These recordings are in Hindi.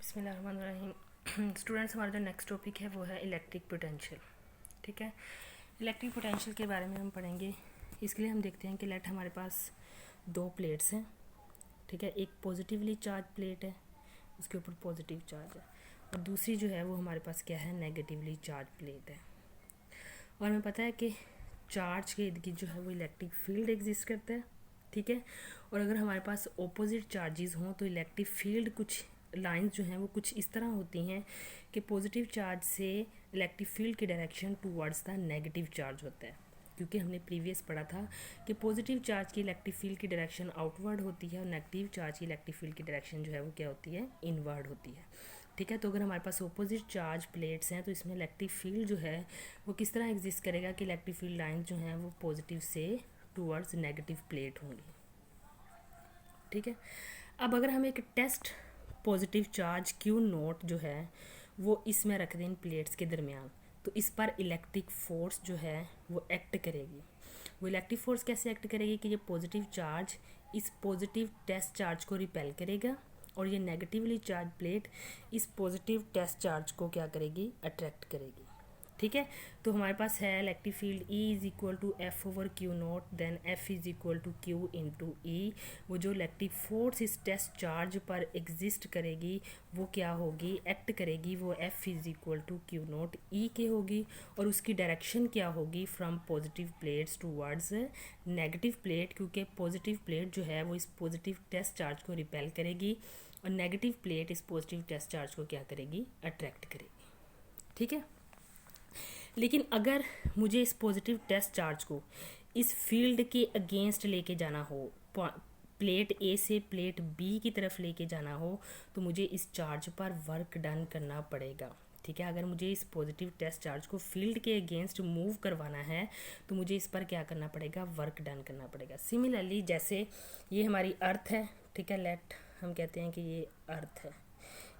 बिस्मिल्लाहिर्रहमानिर्रहीम। स्टूडेंट्स, हमारा जो नेक्स्ट टॉपिक है वो है इलेक्ट्रिक पोटेंशियल। ठीक है, इलेक्ट्रिक पोटेंशियल के बारे में हम पढ़ेंगे। इसके लिए हम देखते हैं कि लेट हमारे पास दो प्लेट्स हैं। ठीक है, एक पॉजिटिवली चार्ज प्लेट है, उसके ऊपर पॉजिटिव चार्ज है, और दूसरी जो है वो हमारे पास क्या है, नेगेटिवली चार्ज प्लेट है। और हमें पता है कि चार्ज के इर्द गिर्द जो है वो इलेक्ट्रिक फील्ड एग्जिस्ट करता है। ठीक है, और अगर हमारे पास ऑपोजिट चार्जेस हों तो इलेक्ट्रिक फील्ड कुछ लाइंस जो हैं वो कुछ इस तरह होती हैं कि पॉजिटिव चार्ज से इलेक्ट्रिक फील्ड की direction towards the negative charge होता है। क्योंकि हमने प्रीवियस पढ़ा था कि पॉजिटिव चार्ज की इलेक्ट्रिक फील्ड की डायरेक्शन आउटवर्ड होती है और नेगेटिव चार्ज की इलेक्ट्रिक फील्ड की डायरेक्शन जो है वो क्या होती है, इनवर्ड होती है। ठीक है, तो अगर हमारे पास ऑपोजिट चार्ज प्लेट्स हैं तो इसमें इलेक्ट्रिक फील्ड जो है वो किस तरह एग्जिस्ट करेगा कि इलेक्ट्रिक फील्ड लाइन जो हैं वो पॉजिटिव से टूवर्ड्स नेगेटिव प्लेट होंगी। ठीक है, अब अगर हम एक test positive charge Q naught जो है वो इसमें रख दें इन प्लेट्स के दरमियान, तो इस पर इलेक्ट्रिक फोर्स जो है वो एक्ट करेगी। वो इलेक्ट्रिक फोर्स कैसे एक्ट करेगी कि ये पॉजिटिव चार्ज इस पॉजिटिव टेस्ट चार्ज को रिपेल करेगा और ये नेगेटिवली चार्ज प्लेट इस पॉजिटिव टेस्ट चार्ज को क्या करेगी, अट्रैक्ट करेगी। ठीक है, तो हमारे पास है electric field E is equal to F over q naught, then F is equal to q into E. वो जो इलेक्ट्रिक फोर्स इस टेस्ट चार्ज पर एग्जिस्ट करेगी वो क्या होगी, एक्ट करेगी, वो F is equal to q naught E के होगी। और उसकी डायरेक्शन क्या होगी, from positive plates towards negative plate, क्योंकि पॉजिटिव प्लेट जो है वो इस पॉजिटिव टेस्ट चार्ज को रिपेल करेगी और नेगेटिव प्लेट इस पॉजिटिव टेस्ट चार्ज को क्या करेगी, अट्रैक्ट करेगी। ठीक है, लेकिन अगर मुझे इस पॉजिटिव टेस्ट चार्ज को इस फील्ड के अगेंस्ट लेके जाना हो, प्लेट ए से प्लेट बी की तरफ लेके जाना हो, तो मुझे इस चार्ज पर वर्क डन करना पड़ेगा। ठीक है, अगर मुझे इस पॉजिटिव टेस्ट चार्ज को फील्ड के अगेंस्ट मूव करवाना है तो मुझे इस पर क्या करना पड़ेगा, वर्क डन करना पड़ेगा। सिमिलरली जैसे ये हमारी अर्थ है, ठीक है, लेट हम कहते हैं कि ये अर्थ है।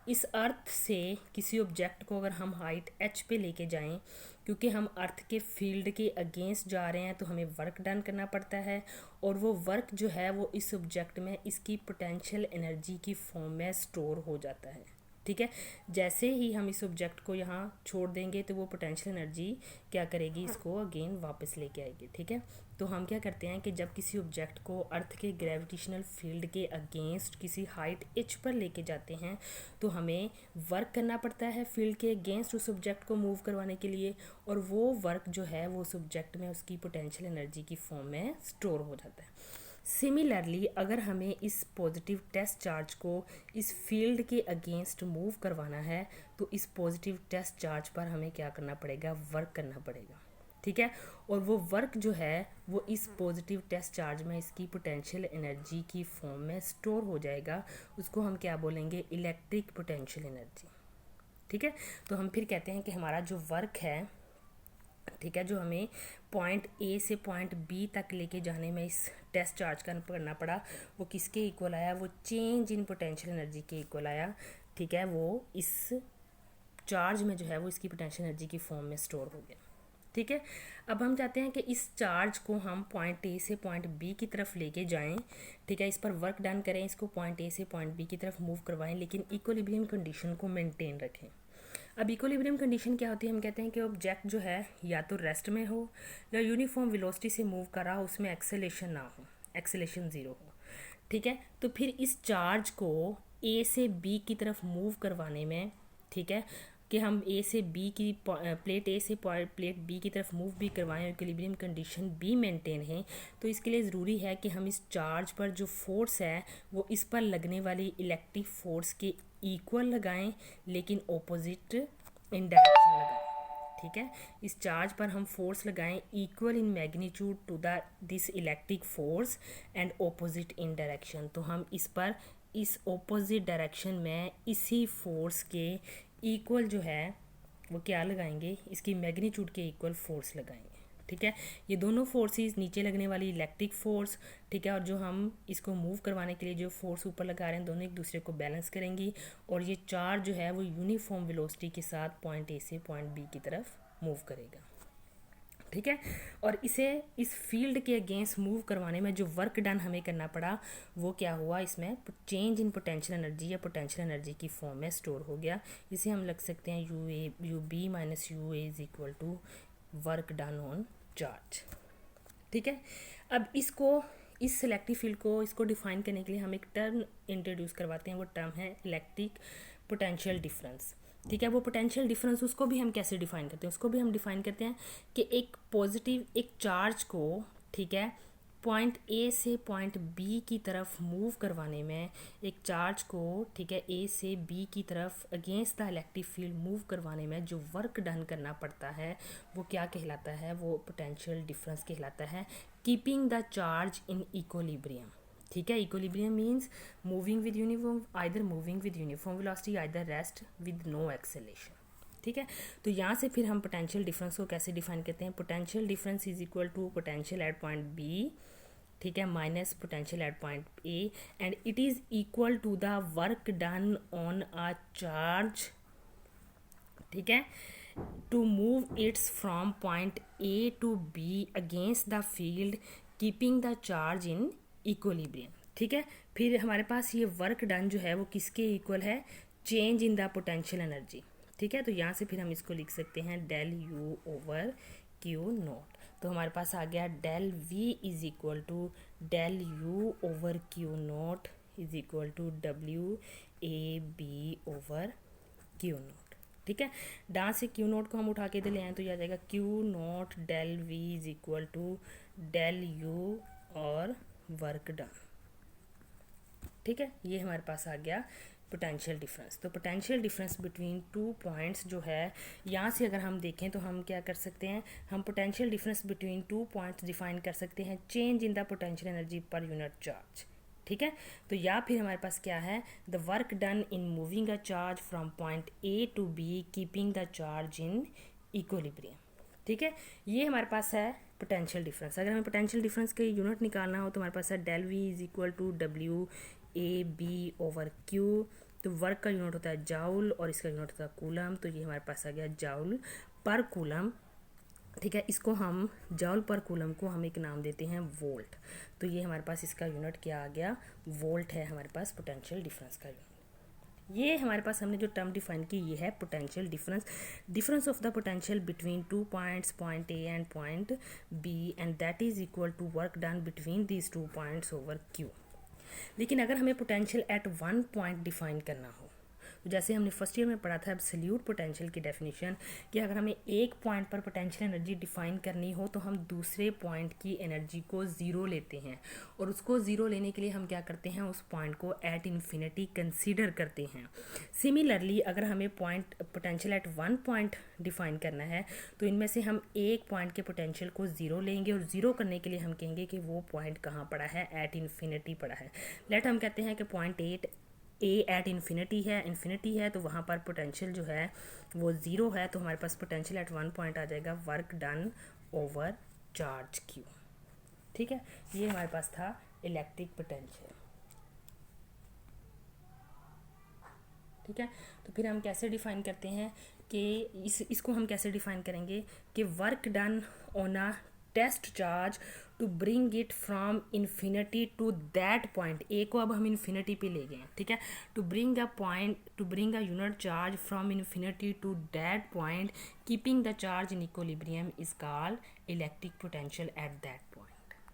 इस अर्थ से किसी ऑब्जेक्ट को अगर हम हाइट h पे लेके जाएं, क्योंकि हम अर्थ के फील्ड के अगेंस्ट जा रहे हैं तो हमें वर्क डन करना पड़ता है, और वो वर्क जो है वो इस ऑब्जेक्ट में इसकी पोटेंशियल एनर्जी की फॉर्म में स्टोर हो जाता है। ठीक है, जैसे ही हम इस ऑब्जेक्ट को यहाँ छोड़ देंगे तो वो पोटेंशियल एनर्जी क्या करेगी, इसको अगेन वापस लेके आएगी। ठीक है, तो हम क्या करते हैं कि जब किसी ऑब्जेक्ट को अर्थ के ग्रेविटेशनल फील्ड के अगेंस्ट किसी हाइट h पर लेके जाते हैं तो हमें वर्क करना पड़ता है फील्ड के अगेंस्ट उस ऑब्जेक्ट को मूव करवाने के लिए, और वो वर्क जो है वो उस ऑब्जेक्ट में उसकी पोटेंशियल एनर्जी की फॉर्म में स्टोर हो जाता है। सिमिलरली अगर हमें इस पॉजिटिव टेस्ट चार्ज को इस फील्ड के अगेंस्ट मूव करवाना है तो इस पॉजिटिव टेस्ट चार्ज पर हमें क्या करना पड़ेगा, वर्क करना पड़ेगा। ठीक है, और वो वर्क जो है वो इस पॉजिटिव टेस्ट चार्ज में इसकी पोटेंशियल एनर्जी की फॉर्म में स्टोर हो जाएगा। उसको हम क्या बोलेंगे, इलेक्ट्रिक पोटेंशियल एनर्जी। ठीक है, तो हम फिर कहते हैं कि हमारा जो वर्क है, ठीक है, जो हमें पॉइंट ए से पॉइंट बी तक लेके जाने में इस टेस्ट चार्ज का करना पड़ा, वो किसके इक्वल आया, वो चेंज इन पोटेंशियल एनर्जी के इक्वल आया। ठीक है, वो इस चार्ज में जो है वो इसकी पोटेंशियल एनर्जी की फॉर्म में स्टोर हो गया। ठीक है, अब हम चाहते हैं कि इस चार्ज को हम पॉइंट ए से पॉइंट बी की तरफ लेके जाएं। ठीक है, इस पर वर्क डन करें, इसको पॉइंट ए से पॉइंट बी की तरफ मूव करवाएं, लेकिन इक्विलिब्रियम कंडीशन को मेंटेन रखें। अब इक्विलिब्रियम कंडीशन क्या होती है, हम कहते हैं कि ऑब्जेक्ट जो है या तो रेस्ट में हो या यूनिफॉर्म वेलोसिटी से मूव कर रहा हो, उसमें एक्सेलेरेशन ना हो, एक्सेलेरेशन ज़ीरो हो। ठीक है, तो फिर इस चार्ज को ए से बी की तरफ मूव करवाने में, ठीक है, कि हम ए से बी की प्लेट ए से प्लेट बी की तरफ मूव भी करवाएं और इक्विलिब्रियम कंडीशन भी मेंटेन है, तो इसके लिए ज़रूरी है कि हम इस चार्ज पर जो फोर्स है वो इस पर लगने वाली इलेक्ट्रिक फोर्स के इक्वल लगाएं, लेकिन ऑपोजिट इन डायरेक्शन लगाएं। ठीक है, इस चार्ज पर हम फोर्स लगाएं equal in magnitude to the this electric force and opposite in direction. तो हम इस पर इस ऑपोजिट डायरेक्शन में इसी फोर्स के इक्वल जो है वो क्या लगाएंगे, इसकी मैग्नीट्यूड के इक्वल फोर्स लगाएंगे। ठीक है, ये दोनों फोर्सेस, नीचे लगने वाली इलेक्ट्रिक फोर्स, ठीक है, और जो हम इसको मूव करवाने के लिए जो फोर्स ऊपर लगा रहे हैं, दोनों एक दूसरे को बैलेंस करेंगी और ये चार्ज जो है वो यूनिफॉर्म वेलोसिटी के साथ पॉइंट ए से पॉइंट बी की तरफ मूव करेगा। ठीक है। और इसे इस फील्ड के अगेंस्ट मूव करवाने में जो वर्क डन हमें करना पड़ा वो क्या हुआ, इसमें चेंज इन पोटेंशियल एनर्जी या पोटेंशियल एनर्जी की फॉर्म में स्टोर हो गया। इसे हम लिख सकते हैं U B minus U A is equal to work done on charge. ठीक है। अब इसको, इस सिलेक्टिव फील्ड को, इसको डिफाइन करने के लिए हम एक टर्म इंट्रोड्यूस करवाते हैं, वो टर्म है इलेक्ट्रिक पोटेंशियल डिफरेंस। ठीक है। वो पोटेंशियल डिफरेंस उसको भी हम कैसे डिफाइन करते हैं, उसको भी हम डिफाइन करते हैं कि एक पॉजिटिव एक चार्ज को, ठीक है, पॉइंट ए से पॉइंट बी की तरफ मूव करवाने में, एक चार्ज को, ठीक है, ए से बी की तरफ against the electric field move करवाने में जो वर्क डन करना पड़ता है वो क्या कहलाता है, वो पोटेंशियल डिफरेंस कहलाता है, keeping the charge in equilibrium. ठीक है। Equilibrium means moving with uniform, either moving with uniform velocity, either rest with no acceleration. ठीक है। तो यहाँ से फिर हम पोटेंशियल डिफरेंस को कैसे डिफाइन करते हैं, potential difference is equal to potential at point B, ठीक है, minus potential at point A, and it is equal to the work done on a charge, ठीक है, to move its from point A to B against the field keeping the charge in equilibrium. ठीक है। फिर हमारे पास ये वर्क डन जो है वो किसके इक्वल है, change in the potential energy. ठीक है। तो यहाँ से फिर हम इसको लिख सकते हैं del U over Q naught. तो हमारे पास आ गया del V is equal to del U over Q naught is equal to W A B over Q naught. ठीक है। डां से क्यू नॉट को हम उठा के ले आए तो ये आ जाएगा Q naught del V is equal to del U और वर्क डन। ठीक है। ये हमारे पास आ गया पोटेंशियल डिफरेंस। तो potential difference between two points जो है, यहाँ से अगर हम देखें तो हम क्या कर सकते हैं, हम potential difference between two points define कर सकते हैं change in the potential energy per unit charge. ठीक है। तो या फिर हमारे पास क्या है, the work done in moving a charge from point A to B keeping the charge in equilibrium. ठीक है। ये हमारे पास है पोटेंशियल डिफरेंस। अगर हमें पोटेंशियल डिफरेंस के यूनिट निकालना हो तो हमारे पास है del V is equal to W A B over Q. तो वर्क का यूनिट होता है जाउल और इसका यूनिट होता है कूलम। तो ये हमारे पास आ गया जाउल पर कूलम। ठीक है। इसको हम जाउल पर कूलम को हम एक नाम देते हैं वोल्ट। तो ये हमारे पास इसका यूनिट क्या आ गया, वोल्ट है हमारे पास पोटेंशियल डिफरेंस का यूनिट। ये हमारे पास हमने जो टर्म डिफाइन की ये है potential difference, difference of the potential between two points, point A and point B, and that is equal to work done between these two points over Q. लेकिन अगर हमें potential at one point define करना हो, तो जैसे हमने फर्स्ट ईयर में पढ़ा था एब्सोल्यूट पोटेंशियल की डेफिनेशन, कि अगर हमें एक पॉइंट पर पोटेंशियल एनर्जी डिफाइन करनी हो तो हम दूसरे पॉइंट की एनर्जी को ज़ीरो लेते हैं, और उसको ज़ीरो लेने के लिए हम क्या करते हैं, उस पॉइंट को एट इन्फिनिटी कंसीडर करते हैं। सिमिलरली अगर हमें point potential at one point define करना है तो इनमें से हम एक पॉइंट के पोटेंशियल को ज़ीरो लेंगे, और ज़ीरो करने के लिए हम कहेंगे कि वो पॉइंट कहाँ पड़ा है, एट इन्फिनिटी पड़ा है। लेट हम कहते हैं कि पॉइंट ए एट इन्फिनिटी है, तो वहाँ पर पोटेंशियल जो है वो ज़ीरो है। तो हमारे पास पोटेंशियल एट वन पॉइंट आ जाएगा work done over charge Q. ठीक है। ये हमारे पास था इलेक्ट्रिक पोटेंशियल। ठीक है। तो फिर हम कैसे डिफाइन करते हैं कि इसको हम कैसे डिफाइन करेंगे कि work done on a test charge to bring it from infinity to that point. ए को अब हम इन्फिनिटी पे ले गए हैं। ठीक है। To bring a unit charge from infinity to that point keeping the charge in equilibrium is called electric potential at that